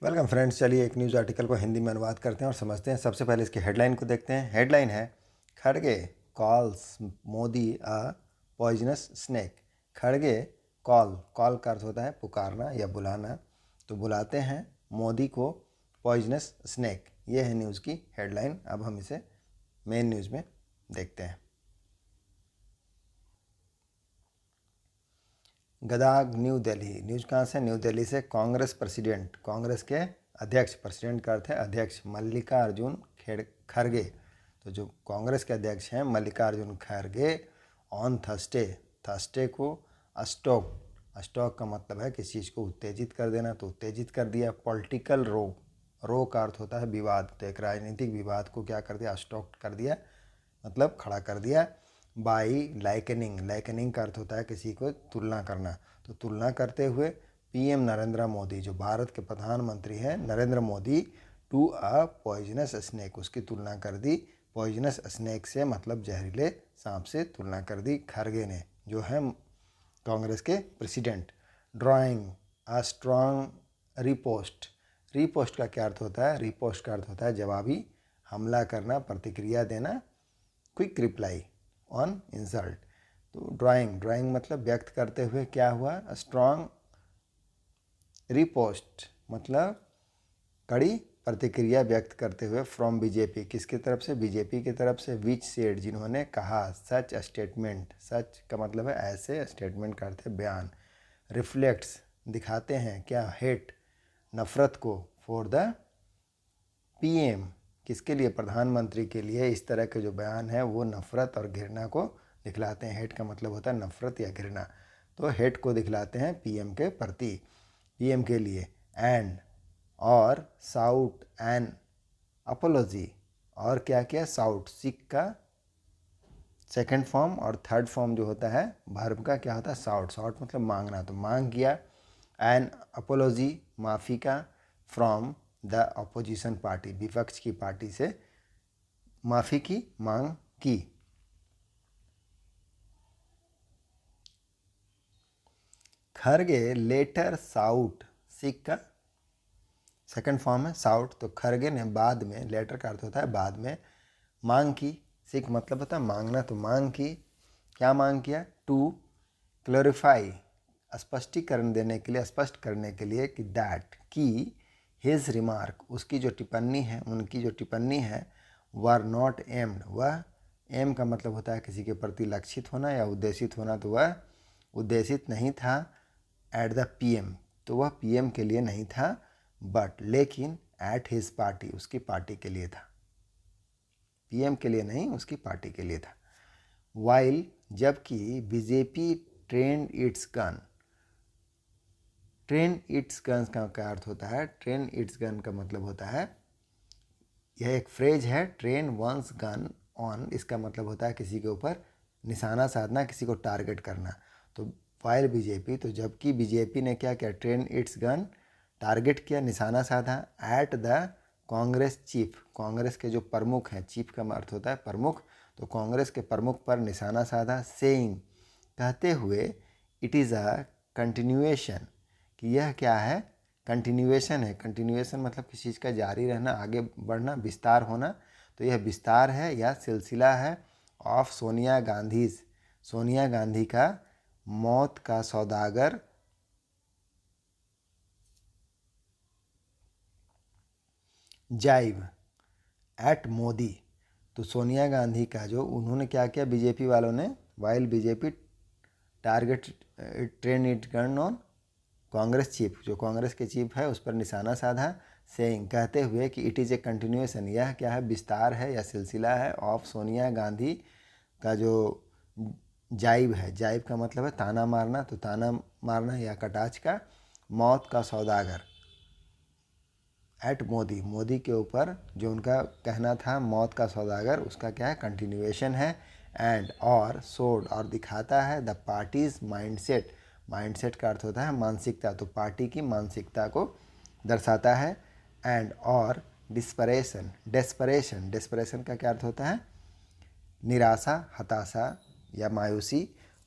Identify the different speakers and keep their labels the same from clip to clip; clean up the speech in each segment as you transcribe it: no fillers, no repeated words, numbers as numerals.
Speaker 1: Welcome friends. चलिए एक news article को हिंदी में अनुवाद करते हैं और समझते हैं। सबसे पहले इसकी हेडलाइन को देखते हैं। हेडलाइन है खड़गे कॉल्स मोदी अ पॉइजनस स्नेक। खड़गे कॉल का अर्थ होता है पुकारना या बुलाना, तो बुलाते हैं मोदी को पॉइजनस स्नेक। ये है न्यूज़ की हेडलाइन। अब हम इसे मेन न्यूज़ में देखते हैं। गदाग न्यू दिल्ली। न्यूज़ कहाँ से? न्यू दिल्ली से। कांग्रेस प्रेसिडेंट, कांग्रेस के अध्यक्ष, प्रेसिडेंट का अर्थ है अध्यक्ष, मल्लिकार्जुन खड़गे। तो जो कांग्रेस के अध्यक्ष हैं मल्लिकार्जुन खड़गे ऑन थर्सडे को स्टॉक का मतलब है किसी चीज़ को उत्तेजित कर देना, तो उत्तेजित कर दिया। पॉलिटिकल रो का अर्थ होता है विवाद, तो एक राजनीतिक विवाद को क्या कर दिया? स्टॉक कर दिया, मतलब खड़ा कर दिया। बाई लाइकनिंग का अर्थ होता है किसी को तुलना करना, तो तुलना करते हुए पीएम नरेंद्र मोदी, जो भारत के प्रधानमंत्री हैं Narendra Modi, to a poisonous snake, उसकी तुलना कर दी पॉइजनस स्नेक से, मतलब जहरीले सांप से तुलना कर दी खड़गे ने, जो है कांग्रेस के president. Drawing a strong repost का क्या अर्थ होता है? रिपोस्ट का अर्थ होता है जवाबी हमला करना, प्रतिक्रिया देना, क्विक रिप्लाई ऑन इंसल्ट। तो ड्राइंग मतलब व्यक्त करते हुए क्या हुआ? स्ट्रॉन्ग रिपोस्ट मतलब कड़ी प्रतिक्रिया व्यक्त करते हुए फ्रॉम बीजेपी, किसकी तरफ से? बीजेपी की तरफ से। विच सेड, जिन्होंने कहा। सच स्टेटमेंट, सच का मतलब है ऐसे, स्टेटमेंट का अर्थ है बयान। रिफ्लेक्ट्स दिखाते हैं क्या? हेट नफरत को। फॉर द पीएम, किसके लिए? प्रधानमंत्री के लिए। इस तरह के जो बयान है वो नफरत और घृणा को दिखलाते हैं। हेट का मतलब होता है नफरत या घृणा, तो हेट को दिखलाते हैं पीएम के प्रति, पीएम के लिए। एंड और साउट एन अपोलॉजी, और क्या किया? साउट, सिक का सेकंड फॉर्म और थर्ड फॉर्म जो होता है वर्ब का क्या होता है? साउट मतलब मांगना, तो मांग किया। एन अपोलॉजी माफ़ी का, फ्रॉम द अपोजिशन पार्टी, विपक्ष की पार्टी से माफ़ी की मांग की। खड़गे लेटर साउट, सिक का सेकंड फॉर्म है साउट, तो खड़गे ने बाद में, लेटर का अर्थ होता है बाद में, मांग की, सिक मतलब होता है मांगना, तो मांग की। क्या मांग किया? टू क्लैरिफाई, स्पष्टीकरण देने के लिए, स्पष्ट करने के लिए कि दैट, कि हिज रिमार्क, उसकी जो टिप्पणी है, उनकी जो टिप्पणी है, वर नॉट एम्ड, वह एम का मतलब होता है किसी के प्रति लक्षित होना या उद्देशित होना, तो वह उद्देशित नहीं था। एट द पीएम, तो वह पीएम के लिए नहीं था, बट लेकिन एट हिज पार्टी, उसकी पार्टी के लिए था। पीएम के लिए नहीं, उसकी पार्टी के लिए था। वाइल, जबकि BJP trend it's gun, train it's gun का क्या अर्थ होता है? ट्रेन इट्स गन का मतलब होता है, यह एक फ्रेज है, ट्रेन वंस गन ऑन, इसका मतलब होता है किसी के ऊपर निशाना साधना, किसी को टारगेट करना। तो वाइल बीजेपी, तो जबकि बीजेपी ने क्या किया? ट्रेन इट्स गन, टारगेट किया, निशाना साधा। At the Congress chief, Congress के जो प्रमुख हैं, चीफ का अर्थ होता है प्रमुख, तो कांग्रेस के प्रमुख पर निशाना साधा। सेइंग, कहते हुए, इट इज़ अ कंटिन्यूएशन, कि यह क्या है? कंटिन्यूएशन है। कंटिन्यूएशन मतलब किसी चीज़ का जारी रहना, आगे बढ़ना, विस्तार होना, तो यह विस्तार है या सिलसिला है। ऑफ सोनिया गांधी का मौत का सौदागर जाइव एट मोदी, तो सोनिया गांधी का जो, उन्होंने क्या किया बीजेपी वालों ने? While BJP target train it gun on Congress chief, जो कांग्रेस के चीफ है उस पर निशाना साधा। सेइंग, कहते हुए कि इट इज़ ए कंटिन्यूएशन, यह क्या है? विस्तार है या सिलसिला है। ऑफ सोनिया गांधी का जो जाइब है, जाइब का मतलब है ताना मारना, तो ताना मारना या कटाच का, मौत का सौदागर एट मोदी के ऊपर जो उनका कहना था मौत का सौदागर, उसका क्या है? कंटिन्यूएशन है। एंड और सोड, और दिखाता है द पार्टीज माइंडसेट का अर्थ होता है मानसिकता, तो पार्टी की मानसिकता को दर्शाता है। एंड और डेस्परेशन का क्या अर्थ होता है? निराशा, हताशा या मायूसी,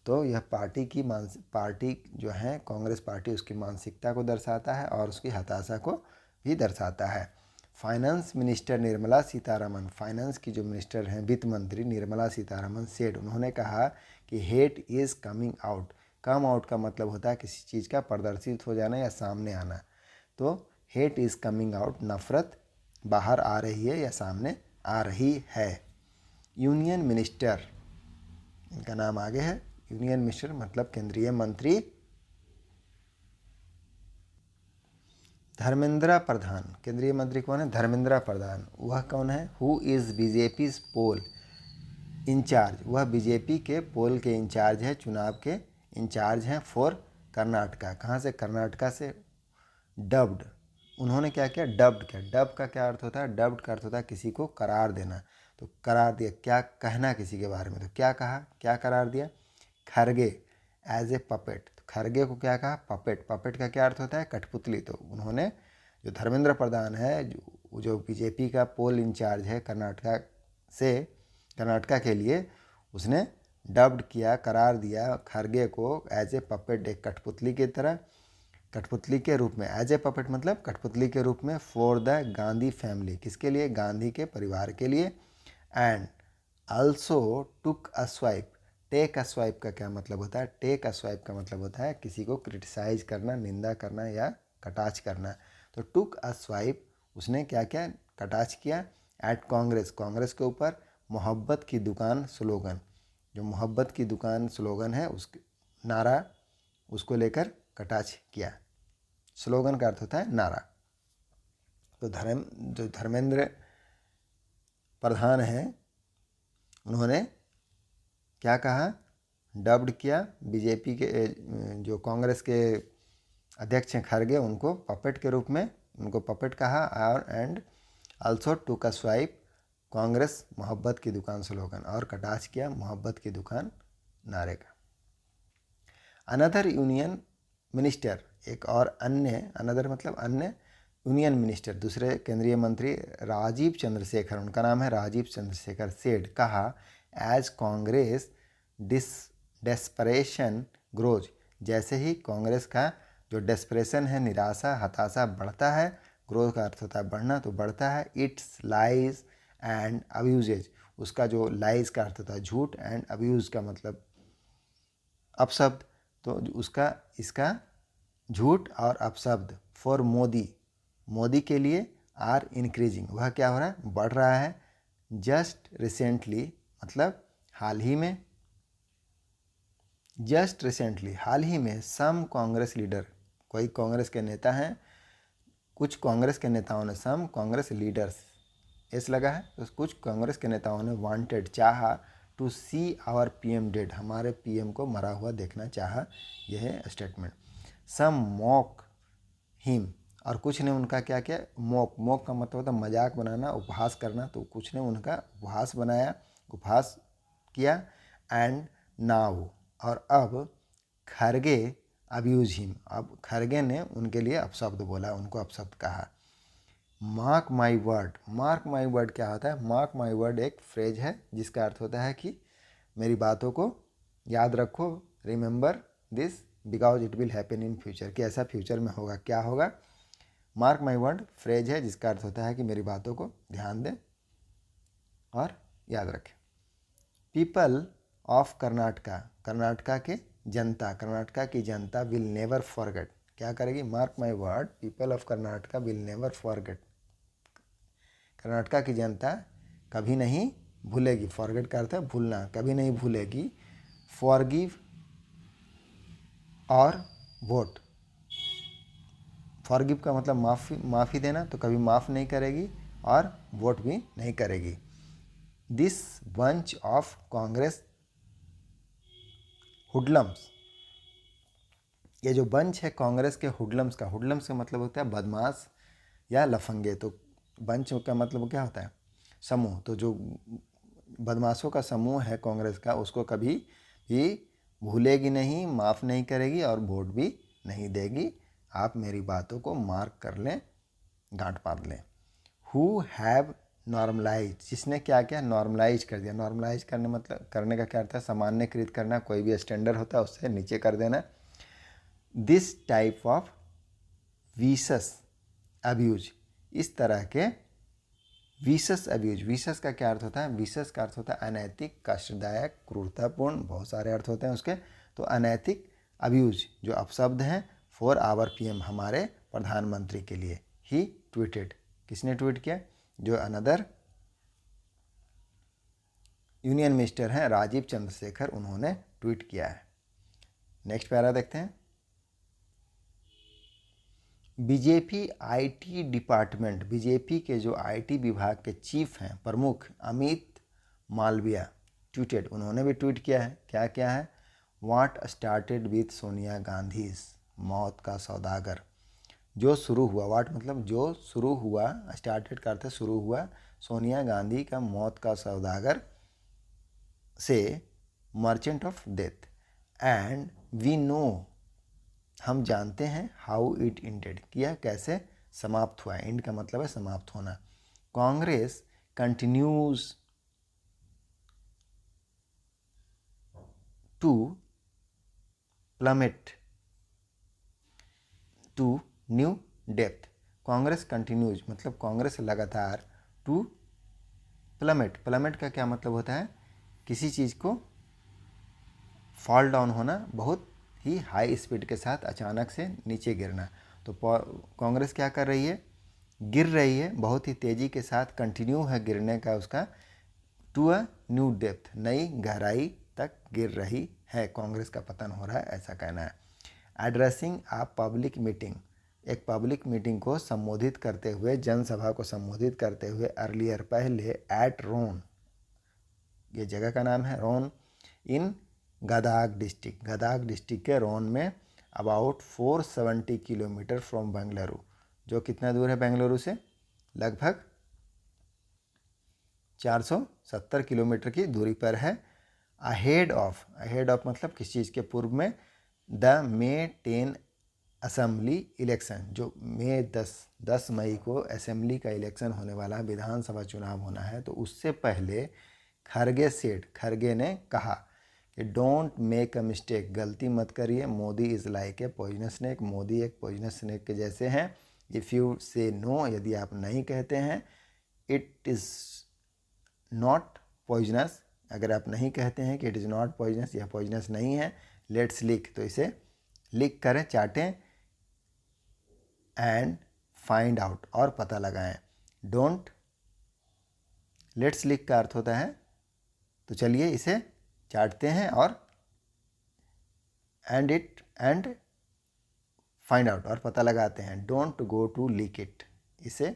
Speaker 1: तो यह पार्टी जो है कांग्रेस पार्टी, उसकी मानसिकता को दर्शाता है और उसकी हताशा को भी दर्शाता है। Finance minister Nirmala Sitharaman, finance की जो मिनिस्टर हैं, वित्त मंत्री निर्मला सीतारमन सेड, उन्होंने कहा कि hate is coming out. Come out का मतलब होता है किसी चीज़ का प्रदर्शित हो जाना या सामने आना। तो हेट इज़ कमिंग आउट, नफ़रत बाहर आ रही है या सामने आ रही है। यूनियन मिनिस्टर, इनका नाम आगे है। यूनियन मिनिस्टर मतलब केंद्रीय मंत्री। धर्मेंद्र प्रधान, केंद्रीय मंत्री कौन है? धर्मेंद्र प्रधान। वह कौन है? Who is BJP poll incharge, वह बीजेपी के पोल के इंचार्ज है, चुनाव के इंचार्ज हैं फॉर कर्नाटका। कहाँ से? कर्नाटका से। डब्ड, उन्होंने क्या किया? डब्ड किया। डब का क्या अर्थ होता है? डब्ड का अर्थ होता है किसी को करार देना। तो करार दिया, क्या कहना किसी के बारे में। तो क्या कहा, क्या करार दिया? Kharge as a puppet. तो खरगे को क्या कहा? पपेट। पपेट का क्या अर्थ होता है? कठपुतली। तो उन्होंने, जो धर्मेंद्र प्रधान है, जो बीजेपी का पोल इंचार्ज है कर्नाटका से, कर्नाटका के लिए, उसने डब्ड किया, करार दिया खरगे को एज ए पपेट, एक कठपुतली की तरह, कठपुतली के रूप में। एज ए पपेट मतलब कठपुतली के रूप में, फॉर द गांधी फैमिली, किसके लिए? गांधी के परिवार के लिए। And also took a swipe. Take a swipe का क्या मतलब होता है? टेक अ स्वाइप का मतलब होता है किसी को क्रिटिसाइज करना, निंदा करना या कटाक्ष करना। तो टुक अ स्वाइप, उसने क्या क्या? कटाक्ष किया। एट कांग्रेस, कांग्रेस के ऊपर। मोहब्बत की दुकान स्लोगन, जो मोहब्बत की दुकान स्लोगन है, उस नारा, उसको लेकर कटाक्ष किया। स्लोगन का अर्थ होता है नारा। तो जो धर्मेंद्र प्रधान हैं, उन्होंने क्या कहा? डब्ड किया बीजेपी के, जो कांग्रेस के अध्यक्ष हैं खरगे, उनको पपेट के रूप में, उनको पपेट कहा। और and also took a swipe Congress मोहब्बत की दुकान स्लोगन, और कटाक्ष किया मोहब्बत की दुकान नारे का। अनदर यूनियन मिनिस्टर, एक और अन्य, अनदर मतलब अन्य, यूनियन मिनिस्टर दूसरे केंद्रीय मंत्री राजीव चंद्रशेखर, उनका नाम है राजीव चंद्रशेखर सेड, कहा एज कांग्रेस डेस्परेशन ग्रोज, जैसे ही कांग्रेस का जो डेस्परेशन है, निराशा, हताशा बढ़ता है, ग्रोथ का अर्थ होता है बढ़ना, तो बढ़ता है, इट्स लाइज एंड अब्यूजेज, उसका जो लाइज का अर्थ होता है झूठ, एंड अब्यूज का मतलब अपशब्द, तो उसका, इसका झूठ और अपशब्द, फॉर मोदी, मोदी के लिए, आर इंक्रीजिंग, वह क्या हो रहा है? बढ़ रहा है। जस्ट रिसेंटली मतलब हाल ही में, जस्ट रिसेंटली हाल ही में, सम कांग्रेस लीडर, कोई कांग्रेस के नेता हैं, कुछ कांग्रेस के नेताओं ने, सम कांग्रेस लीडर्स, एस लगा है, तो कुछ कांग्रेस के नेताओं ने वांटेड, चाहा, to see our PM dead, हमारे पीएम को मरा हुआ देखना चाहा। यह है स्टेटमेंट। सम मॉक हिम, और कुछ ने उनका क्या किया? मॉक, मॉक का मतलब होता है मजाक बनाना, उपहास करना, तो कुछ ने उनका उपहास बनाया, उपहास किया। एंड नाउ, और अब खरगे अब्यूज हिम, अब खरगे ने उनके लिए अपशब्द बोला, उनको अपशब्द कहा। Mark my word, mark my word क्या होता है? मार्क माई वर्ड एक फ्रेज है जिसका अर्थ होता है कि मेरी बातों को याद रखो, remember this because it will happen in future, कि ऐसा फ्यूचर में होगा। क्या होगा? मार्क माई वर्ड फ्रेज है जिसका अर्थ होता है कि मेरी बातों को ध्यान दें और याद रखें। पीपल ऑफ कर्नाटका, कर्नाटका के जनता, कर्नाटका की जनता विल नेवर फॉरगेट, क्या करेगी? Mark my word, people of Karnataka will never forget, Karnataka की जनता कभी नहीं भूलेगी, फॉरगेट का अर्थ है भूलना, कभी नहीं भूलेगी। फॉरगिव और वोट, फॉरगिव का मतलब माफ़ी देना, तो कभी माफ़ नहीं करेगी, और वोट भी नहीं करेगी। दिस बंच ऑफ कांग्रेस हुडलम्स, ये जो बंच है कांग्रेस के हुडलम्स का, हुडलम्स का मतलब होता है बदमाश या लफंगे। तो बंच का मतलब क्या होता है? समूह। तो जो बदमाशों का समूह है कांग्रेस का, उसको कभी भी भूलेगी नहीं, माफ़ नहीं करेगी, और वोट भी नहीं देगी। आप मेरी बातों को मार्क कर लें, गांठ बांध लें। हु हैव नॉर्मलाइज, जिसने क्या किया? नॉर्मलाइज कर दिया। नॉर्मलाइज करने मतलब, करने का क्या अर्थ है? सामान्यकृत करना, कोई भी स्टैंडर्ड होता है उससे नीचे कर देना। This type of wishes abuse, इस तरह के विशस अब्यूज, विशस का क्या अर्थ होता है? विशस का अर्थ होता है अनैतिक, कष्टदायक, क्रूरतापूर्ण, बहुत सारे अर्थ होते हैं उसके। तो अनैतिक अब्यूज जो अपशब्द हैं फॉर आवर पीएम, हमारे प्रधानमंत्री के लिए। ही ट्वीटेड, किसने ट्वीट किया? जो अनदर यूनियन मिनिस्टर हैं राजीव चंद्रशेखर, उन्होंने ट्वीट किया है। नेक्स्ट पैरा देखते हैं। बीजेपी आईटी डिपार्टमेंट, बीजेपी के जो आईटी विभाग के चीफ हैं, प्रमुख अमित मालविया ट्वीटेड, उन्होंने भी ट्वीट किया है। क्या क्या है? What started with Sonia Gandhi's मौत का सौदागर, जो शुरू हुआ, व्हाट मतलब जो शुरू हुआ, स्टार्टेड का अर्थ है शुरू हुआ, सोनिया गांधी का मौत का सौदागर से merchant of death, and we know, हम जानते हैं, हाउ इट इंडेड, किया कैसे समाप्त हुआ। एंड का मतलब है समाप्त होना। Congress continues to plummet to new depth, Congress continues मतलब कांग्रेस लगातार टू प्लमेट, प्लमेट का क्या मतलब होता है? किसी चीज़ को फॉल डाउन होना, बहुत ही हाई स्पीड के साथ अचानक से नीचे गिरना। तो कांग्रेस क्या कर रही है? गिर रही है, बहुत ही तेज़ी के साथ कंटिन्यू है गिरने का उसका, टू अ न्यू डेप्थ, नई गहराई तक गिर रही है, कांग्रेस का पतन हो रहा है, ऐसा कहना है। एड्रेसिंग आ पब्लिक मीटिंग, एक पब्लिक मीटिंग को संबोधित करते हुए, जनसभा को संबोधित करते हुए, अर्लियर पहले, एट रोन, ये जगह का नाम है रोन, इन गदाग डिस्ट्रिक्ट, गदाग डिस्ट्रिक्ट के रोन में, अबाउट 470 किलोमीटर फ्रॉम बेंगलुरु, जो कितना दूर है बेंगलुरु से? लगभग 470 किलोमीटर की दूरी पर है। अहेड ऑफ, अहेड ऑफ मतलब किस चीज़ के पूर्व में? द मे 10 असेंबली इलेक्शन, जो मई 10 मई को असेंबली का इलेक्शन होने वाला है, विधानसभा चुनाव होना है, तो उससे पहले खरगे सेठ, खरगे ने कहा कि डोंट मेक अ मिस्टेक, गलती मत करिए, Modi is like a poisonous snake, Modi एक पॉइजनस स्नेक के जैसे हैं। इफ़ यू से नो, यदि आप नहीं कहते हैं, इट इज़ नॉट पॉइजनस, अगर आप नहीं कहते हैं कि इट इज़ नॉट पॉइजनस, यह पॉइजनस नहीं है, लेट्स लिक, तो इसे लिक करें, चाटें, एंड फाइंड आउट, और पता लगाएं। डोंट, लेट्स लिक का अर्थ होता है, तो चलिए इसे चाटते हैं, और एंड फाइंड आउट, और पता लगाते हैं। Don't go to lick it, इसे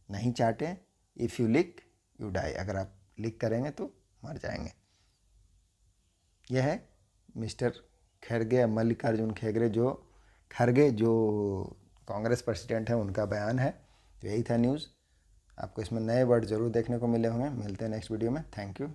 Speaker 1: नहीं चाटें। If you lick you die, अगर आप लिक करेंगे तो मर जाएंगे। यह है मिस्टर खड़गे, मल्लिकार्जुन खड़गे जो कांग्रेस प्रेसिडेंट है, उनका बयान है। तो यही था न्यूज़। आपको इसमें नए वर्ड ज़रूर देखने को मिले होंगे। मिलते हैं नेक्स्ट वीडियो में। Thank you.